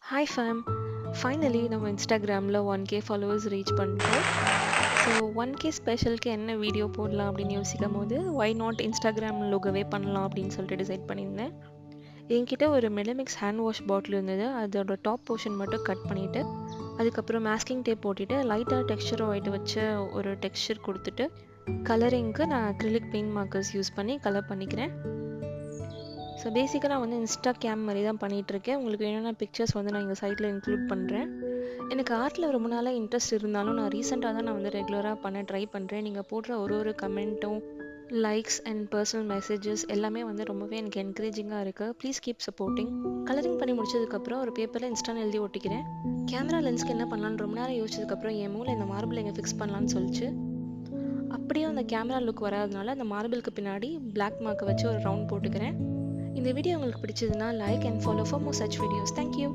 Hi fame. Finally நம்ம இன்ஸ்டாகிராமில் 1K followers reach பண்ணிட்டோம். ஸோ 1K ஸ்பெஷலுக்கு என்ன வீடியோ போடலாம் அப்படின்னு யோசிக்கும் போது ஒய் நாட் இன்ஸ்டாகிராம் லோகோவே பண்ணலாம் அப்படின்னு சொல்லிட்டு டிசைட் பண்ணியிருந்தேன். என்கிட்ட ஒரு மெலமிக்ஸ் ஹேண்ட் வாஷ் பாட்டில் இருந்தது. அதோட டாப் போர்ஷன் மட்டும் கட் பண்ணிவிட்டு அதுக்கப்புறம் மாஸ்கிங் டேப் போட்டுட்டு லைட்டாக டெக்ஸ்சர் ஒயிட் வச்சு ஒரு டெக்ஸ்சர் கொடுத்துட்டு கலரிங்க்கு நான் அக்ரிலிக் பெயிண்ட் மார்க்கர்ஸ் யூஸ் பண்ணி கலர் பண்ணிக்கிறேன். ஸோ பேசிக்காக நான் வந்து இன்ஸ்டா கேம் மாதிரி தான் பண்ணிகிட்ருக்கேன். உங்களுக்கு வேணும்னா பிக்சர்ஸ் வந்து நான் எங்கள் சைட்டில் இன்க்ளூட் பண்ணுறேன். எனக்கு ஆர்ட்டில் ரொம்ப நாளாக இன்ட்ரெஸ்ட் இருந்தாலும் நான் ரீசெண்டாக தான் நான் வந்து ரெகுலராக பண்ண ட்ரை பண்ணுறேன். நீங்கள் போடுற ஒரு கமெண்ட்டும் லைக்ஸ் அண்ட் பர்சனல் மெசேஜஸ் எல்லாமே வந்து ரொம்பவே எனக்கு என்கரேஜிங்காக இருக்குது. Please keep supporting. கலரிங் பண்ணி முடிச்சதுக்கப்புறம் ஒரு பேப்பரில் இன்ஸ்டான்னு எழுதி ஒட்டிக்கிறேன். கேமரா லென்ஸ்க்கு என்ன பண்ணலான்னு ரொம்ப நேரம் யோசிச்சதுக்கப்புறம் என் மூளை இந்த மார்பிள் எங்கே ஃபிக்ஸ் பண்ணலான்னு சொல்லிச்சு. அப்படியே அந்த கேமரா லுக் வராதனால அந்த மார்பிளுக்கு பின்னாடி பிளாக் மார்க்கை வச்சு ஒரு ரவுண்ட் போட்டுக்கிறேன். இந்த வீடியோ உங்களுக்கு பிடிச்சதுன்னா like and follow for more such videos. Thank you.